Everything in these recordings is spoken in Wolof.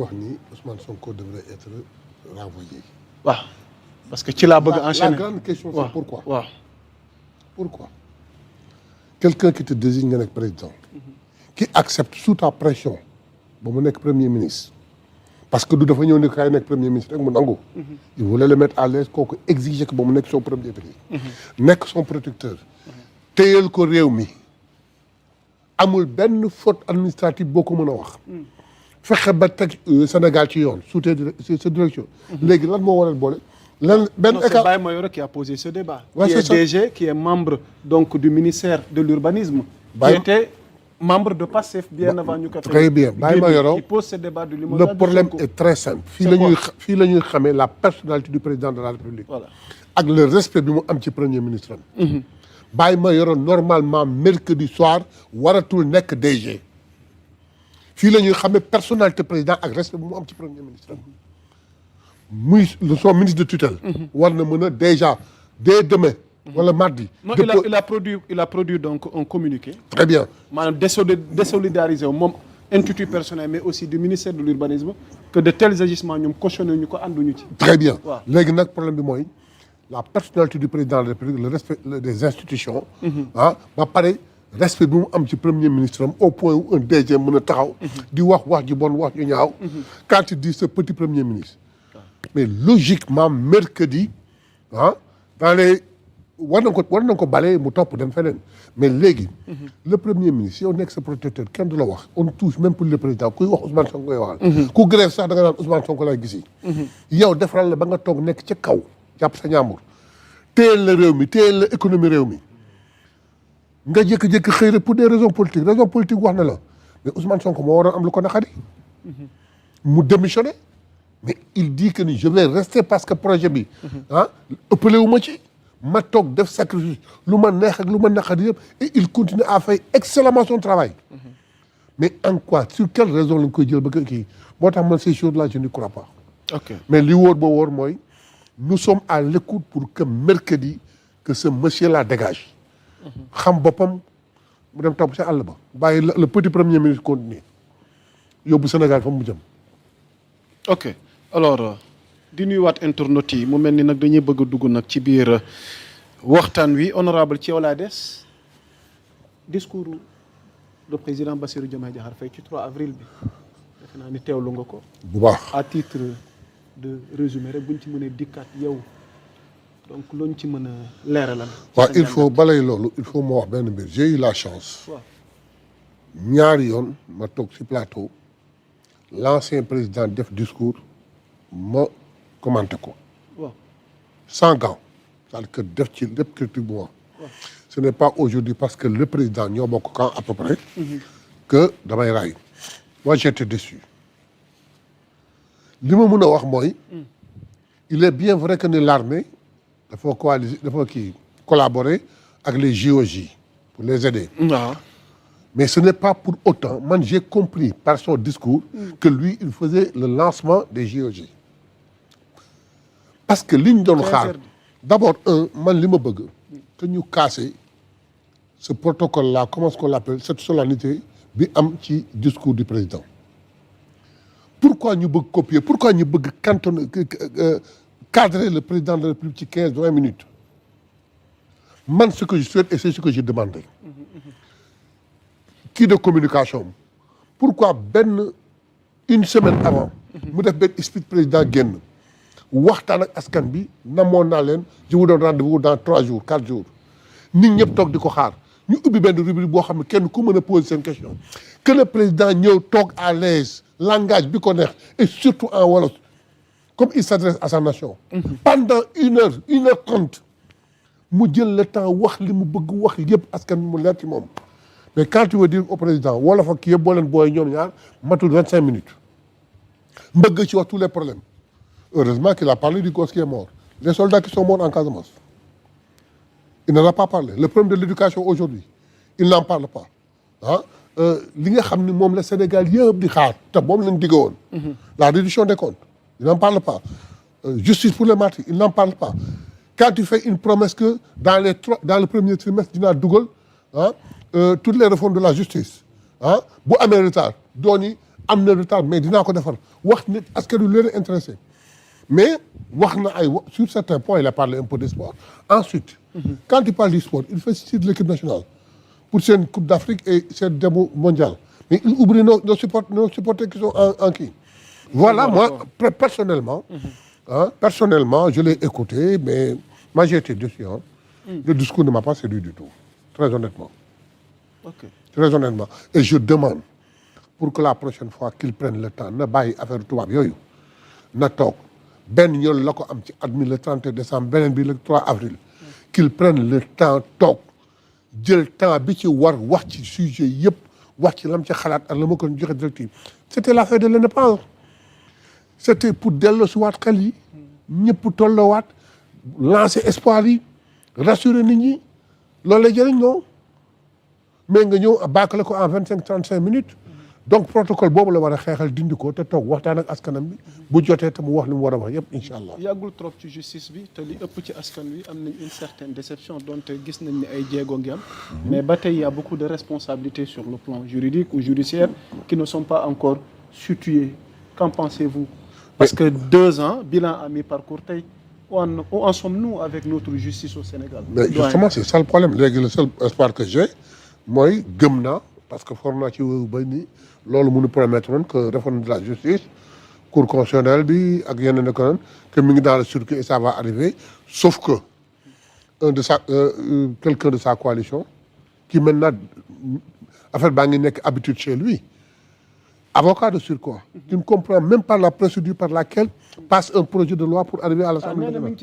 wax ni Ousmane Sonko devrait être renvoyé. waaw parce que ci laa bëgg enchaîner. La grande question c'est pourquoi. waaw Pourquoi quelqu'un qui te désigne nga nekk président. qui accepte sous ta pression ba mu nekk premier ministre. parce que du dafa ñëw ne kaay nekk premier ministre rek mu nangu. il voulait le mettre à l'aise kooku exiger que ba mu nekk son premier ministre. nekk son protecteur. téyel ko réew mi. amul benn faute administrative boo ko mën a wax. fexe ba teg Sénégal ci yoon sous sa direction. léegi lan moo waral boole. lan benn non, c'est Baye Mayoro qui a posé ce débat. Ouais, qui est ça. DG, qui est membre donc du ministère de l'urbanisme. Baye... qui était membre de PASTEF bien avant ñu ko. Très bien Baye Mayoro qui pose ce débat du le problème est très simple. fii la ñuy xamee la personnalité du président de la République. Voilà. ak le respect bi mu am ci premier ministre am. Baye Mayoro normalement mercredi soir waratul nekk DG. fii la ñuy xamee personnalité président ak respect bi mu am ci premier ministre am. muy son ministre de tutelle. war na mën a déjà dès demain. wala mardi. non il a produit donc un communiqué. très bien maanaam désolidariser wu moom intitut personnel mais aussi du ministère de l'urbanisme que de tels agissements ñoom cautionné ñu ko ànduñu ci. très bien waaw léegi nag problème bi mooy la personnalité du président de la République le respect des institutions. ah ba pare respect bi mu am ci premier ministre am au point où un DG mën a taxaw. di wax ji bon wax ju ñaaw. quand il dit ce petit premier ministre. mais logiquement mercredi ah dans les war na ko bale mu topp dem feneen mais léegi. le premier ministre yow nekk sa protecteur kenn du la wax on touche même pour le président kuy wax Ousmane Sonko koy waxal. ku grève sax da nga naan Ousmane Sonko lay gisi yow defaral la ba nga toog nekk ca kaw jàpp sa ñaambur téyel la réew mi téyel la économie réew mi nga jékki-jékki xëy rek pour des raisons politiques wax na la mais Ousmane Sonko moo waroon am lu ko naqari mu démissionné mais il dit que ni je vais rester parce que projet bi ëppale wu ma ci ma toog def sacrifice lu ma neex ak lu ma naqari yëpp et il continue à faire excellemment son travail mais en quoi sur quelle raison lañ koy jël ba kii moo tax man ces choses là je n'y crois pas. ok mais li wóor ba wóor mooy nous sommes à l'écoute pour que mercredi que ce monsieur là dégage. xam boppam mu dem topp ci àll ba bàyyi le petit premier ministre continuer yóbbu Sénégal fa mu jëm. ok alors di nuyuwaat internautes yi mu mel ni nag dañuy bëgg a dugg nag ci biir waxtaan wi honorable ci yow laa des discours du président Bassirou Diomaye Diakhar Faye ci 3 avril bi defe naa ni teewlu nga ko. bu baax à titre de résumé rek buñ ci mënee dikkaat yow donc luñ ci mën a leeralal. waaw il faut balay loolu il faut ma wax benn mbir j'ai eu la chance. waaw ñaari yoon ma toog ci plateau l'ancien président def discours ma commenté ko. waaw sans gants c'est-à-dire que def ci lépp critique bu ma ce n'est pas aujourd'hui parce que le président ñoo bokk camp à peu près. que damay raay. moi j'étais déçu. li ma mën a wax mooy. il est bien vrai que ni l'armée dafa collaborer ak les JOJ pour les aider. waaw mais ce n'est pas pour autant man j'ai compris par son discours. que lui il faisait le lancement des JOJ. parce que li ñu doon xaar d'abord man li ma bëgg. que ñu casser ce protocole là comment est-ce qu'on l'appelle cette solennité bi am ci discours du président. pourquoi ñu bëgg copier pourquoi ñu bëgg cantonner cadrer le président de la République ci 15-20 minutes man ce que je souhaite et c'est ce que j'ai demandé. kii de communication pourquoi une semaine avant. mu def benn speech président génn. waxtaan ak askan bi namoon naa leen je vous donne rendez-vous dans 3 jours 4 jours nit ñëpp toog di ko xaar ñu ubbi benn rubrique boo xam ne kenn ku mën a poser seen question que le président ñëw toog à l'aise langage bi ko neex et surtout en wolof comme il s'adresse à sa nation. pendant 1h30 mu jël le temps wax li mu bëgg wax yëpp askan bi mu leer ci moom mais quand tu veux dire au président wolof ak yëpp boo leen booy ñoom ñaar matul 25 minutes mbëgg ci wax tous les problèmes. Heureusement qu'il a parlé du gosse qui est mort. Les soldats qui sont morts en Casamance. Il n'en a pas parlé. Le problème de l'éducation aujourd'hui, il n'en parle pas. li nga xam ni moom la Sénégal yëpp di xaar te moom lañ digg woon. la réduction des comptes. Il n'en parle pas. Justice pour les martyrs. Il n'en parle pas. Quand tu fais une promesse que dans le premier trimestre dinaa dugal toutes les réformes de la justice bu amee retard dooni am na retard mais dinaa ko defar wax nit askan wi leen intéressé mais wax na ay sur certains points il a parlé un peu de sport ensuite quand il parle du sport il félicite l'équipe nationale pour seen coupe d'Afrique et seen demu mondial mais il oublie nos supporters qui sont en kii voilà moi personnellement personnellement je l'ai écouté mais moi j'ai été déçu le discours ne m'a pas séduit du tout très honnêtement très honnêtement et je demande pour que la prochaine fois qu'il prenne le temps na bàyyi affaire tubaab yooyu na toog benn yoon la ko am ci at mi le 31 décembre beneen bi le 3 avril qu'il prenne le temps toog jël temps bi ci war wax ci sujet yëpp wax ci lam ci xalaat ak la ma ko joxe directive c'était l'affaire de l'indépendance c'était pour delloo si waat xel yi ñëpp tolloowaat lancer espoir yi rassurer nit ñi loolu lay jëriñ non mais nga ñëw bâcler ko en 25-35 minutes donc protocole boobu la war a xeexal dindi ko te toog waxtaan ak askanam bi bu jotee te mu wax li mu war a wax yëpp incha allah. yàggul trop ci justice bi te li ëpp ci askan wi am nañ une certaine déception donte gis nañ ne ay jéego ngi am. mais ba tey y a beaucoup de responsabilités sur le plan juridique ou judiciaire qui ne sont pas encore situées. Qu'en pensez-vous? Parce que 2 ans bilan à mi-parcours tey où en sommes-nous avec notre justice au Sénégal? mais justement c'est ça le problème léegi le seul espoir que j'ai mooy gëm naa parce que for naa ci wéyu ba ni loolu mënu promettre woon que réforme de la justice cour constitutionnelle bi ak yeneen ak yeneen que mi ngi dans le circuit et ça va arriver sauf que quelqu'un de sa coalition qui maintenant affaire baa ngi nekk habitude chez lui avocat de surcroît qui ne comprend même pas la procédure par laquelle passe un projet de loi pour arriver à l'Assemblée nationale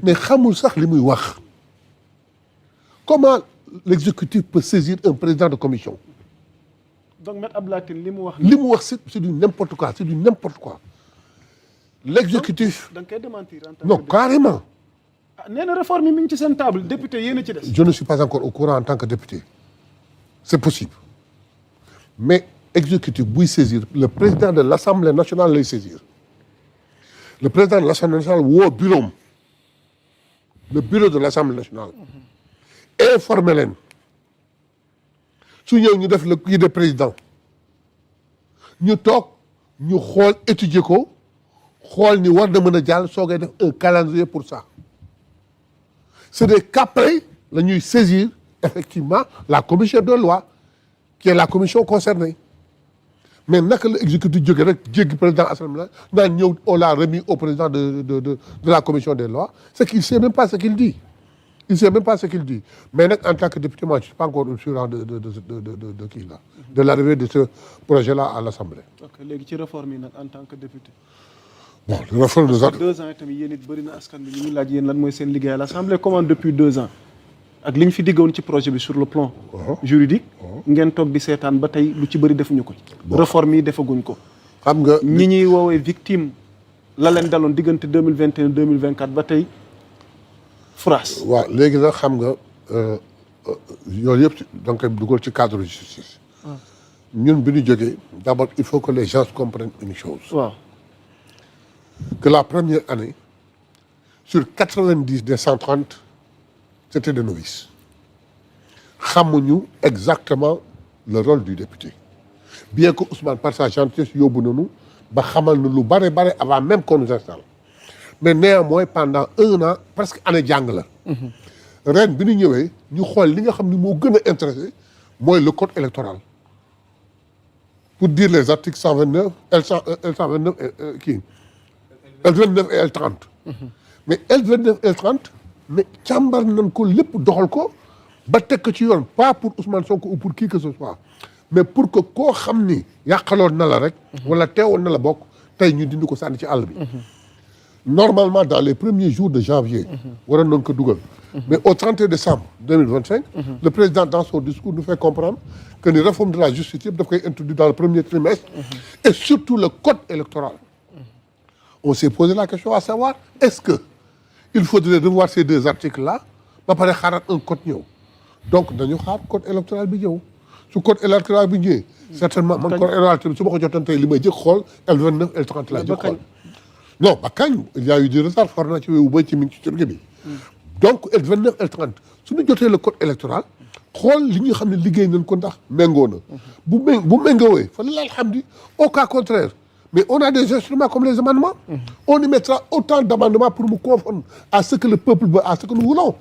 mais xamul sax li muy wax comment l'exécutif peut saisir un président de commission. Donc Maître Abdoulaye Tine li mu wax. li mu wax c'est du n'importe quoi c'est du n'importe quoi. L'exécutif. da nga koy démentir en tant que non carrément. ah nee na réforme yi mi ngi ci seen table député yéen a ci des. je ne suis pas encore au courant en tant que député. c'est possible mais exécutif buy saisir le président de l'Assemblée nationale lay saisir le président de l'Assemblée nationale woo bureau le bureau de l'Assemblée nationale. informer leen su ñëw ñu def le kii de président ñu toog ñu xool étudier ko xool ni war na mën a jàll soogay def un calendrier pour ça c'est des qu'après la ñuy saisir effectivement la commission de loi qui est la commission concernée mais naka la exécutif jóge rek jéggi président assemblée naan ñëw on l'a remis au président de la commission des lois c'est qu'il sait même pas ce qu'il dit. Il ne sait même pas ce qu'il dit. Mais en tant que député, moi, je ne suis pas encore au courant de qui là, de l'arrivée de ce projet-là à l'Assemblée. Ok, léegi ci réforme yi nag en tant que député. Bon, la réforme des autres. 2 ans tamit yéen it bëri na askan bi ñu ngi laaj yéen lan mooy seen liggéey à l'Assemblée comment depuis 2 ans ak li ñu fi diggoon ci projet bi sur le plan juridique. ngeen toog di seetaan ba tey lu ci bëri defuñu ko. réforme yi defaguñ ko. xam nga ñi ñuy woowee victime la leen daloon diggante 2021 2024 ba tey. France. waaw léegi nag xam nga yooyu yëpp da nga koy dugal ci cadre de justice. ñun bi ñu jógee d'abord il faut que les gens comprennent une chose. waaw. que la première année sur 90 des 130 c'était des novices xamuñu exactement le rôle du député bien que Ousmane par sa gentillesse yóbbu nañu ba xamal na lu bare avant même qu'on nous installe. mais néanmoins pendant 1 an presque année jàng la. ren bi ñu ñëwee ñu xool li nga xam ni moo gën a intéressé mooy le code électoral pour dire les articles 129 L129 kii L29 et L30. mais L29 L30 mais càmbar nañ ko lépp doxal ko ba teg ko ci yoon pas pour Ousmane Sonko ou pour qui que ce soit mais pour que koo xam ni yàqaloon na la rek. wala teewoon na la bokk tey ñu dindi ko sànni ci àll bi. normalement dans les premiers jours de janvier. waroon nañ ko dugal. mais au 31 décembre 2025. le président dans son discours nous fait comprendre que ni réforme de la justice yëpp daf koy introduire dans le premier trimestre. et surtout le code électoral. on s'est posé la question à savoir est-ce que il faudrait revoir ces 2 articles là ba pare xaaraat un code ñëw donc dañu xaar code électoral bi ñëw su code électoral bi ñëwee. certainement man code électoral bi su ma ko jotoon tey li may jëkk xool L29 L30 laa jëkk xool. non ba kañ il y a eu du retard for na ci wéyu bay ci mi ngi ci circuit bi. donc L29 L30 suñu jotee le code électoral xool li ñu xam ne liggéey nañ ko ndax méngoo na bu méngoowee fa la alhamdi au cas contraire mais on a des instruments comme les amendements on y mettra autant d'amendements pour me confondre à ce que le peuple veut à ce que nous voulons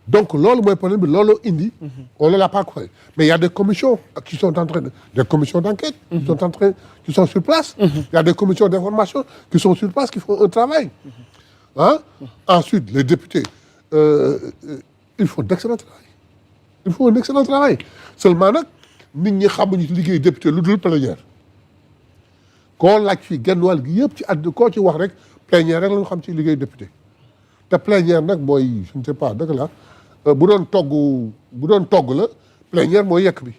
donc loolu mooy problème bi loolu indi on ne l'a pas fait mais il y a des commissions qui sont en train de des commissions d'enquête qui sont sur place il y a des commissions d'information qui sont sur place qui font un travail ensuite les députés ils font d'excellent travail il faut un excellent travail seulement nag nit ñi xamuñu liggéey député lu dul plénière koo laaj fii genn wàll gi yëpp ci àdduna koo ci wax rek plénière rek la ñu xam ci liggéey député te plénière nag mooy je ne sais pas dëgg la bu doon togg la plénière mooy yekk bi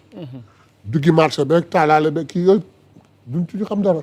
duggi marché beeg taalaale beeg kii yooyu duñ ci xam dara